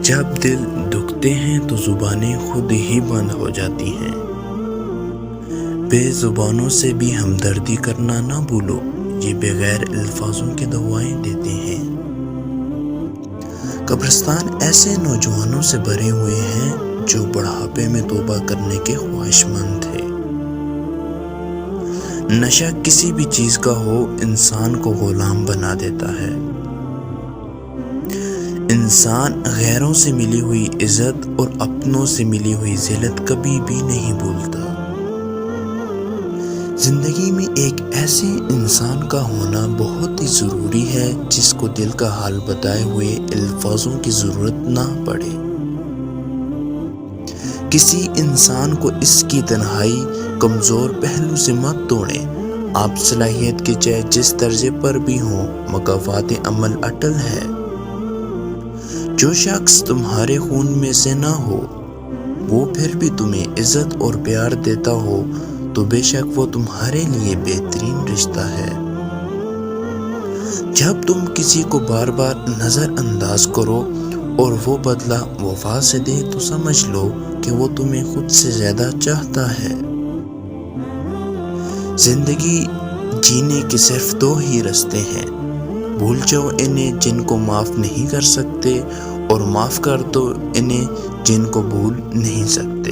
جب دل دکھتے ہیں تو زبانیں خود ہی بند ہو جاتی ہیں۔ بے زبانوں سے بھی ہمدردی کرنا نہ بھولو، یہ بغیر الفاظوں کے دوائیں دیتے ہیں۔ قبرستان ایسے نوجوانوں سے بھرے ہوئے ہیں جو بڑھاپے میں توبہ کرنے کے خواہش مند تھے۔ نشہ کسی بھی چیز کا ہو، انسان کو غلام بنا دیتا ہے۔ انسان غیروں سے ملی ہوئی عزت اور اپنوں سے ملی ہوئی ذلت کبھی بھی نہیں بھولتا۔ زندگی میں ایک ایسے انسان کا ہونا بہت ہی ضروری ہے جس کو دل کا حال بتائے ہوئے الفاظوں کی ضرورت نہ پڑے۔ کسی انسان کو اس کی تنہائی کمزور پہلو سے مت توڑیں۔ آپ صلاحیت کے چاہے جس درجے پر بھی ہوں، مکافات عمل اٹل ہے۔ جو شخص تمہارے خون میں سے نہ ہو، وہ پھر بھی تمہیں عزت اور پیار دیتا ہو تو بے شک وہ تمہارے لیے بہترین رشتہ ہے۔ جب تم کسی کو بار بار نظر انداز کرو اور وہ بدلہ وفا سے دے تو سمجھ لو کہ وہ تمہیں خود سے زیادہ چاہتا ہے۔ زندگی جینے کے صرف دو ہی راستے ہیں، بھول جاؤ انہیں جن کو معاف نہیں کر سکتے، اور معاف کر دو انہیں جن کو بھول نہیں سکتے۔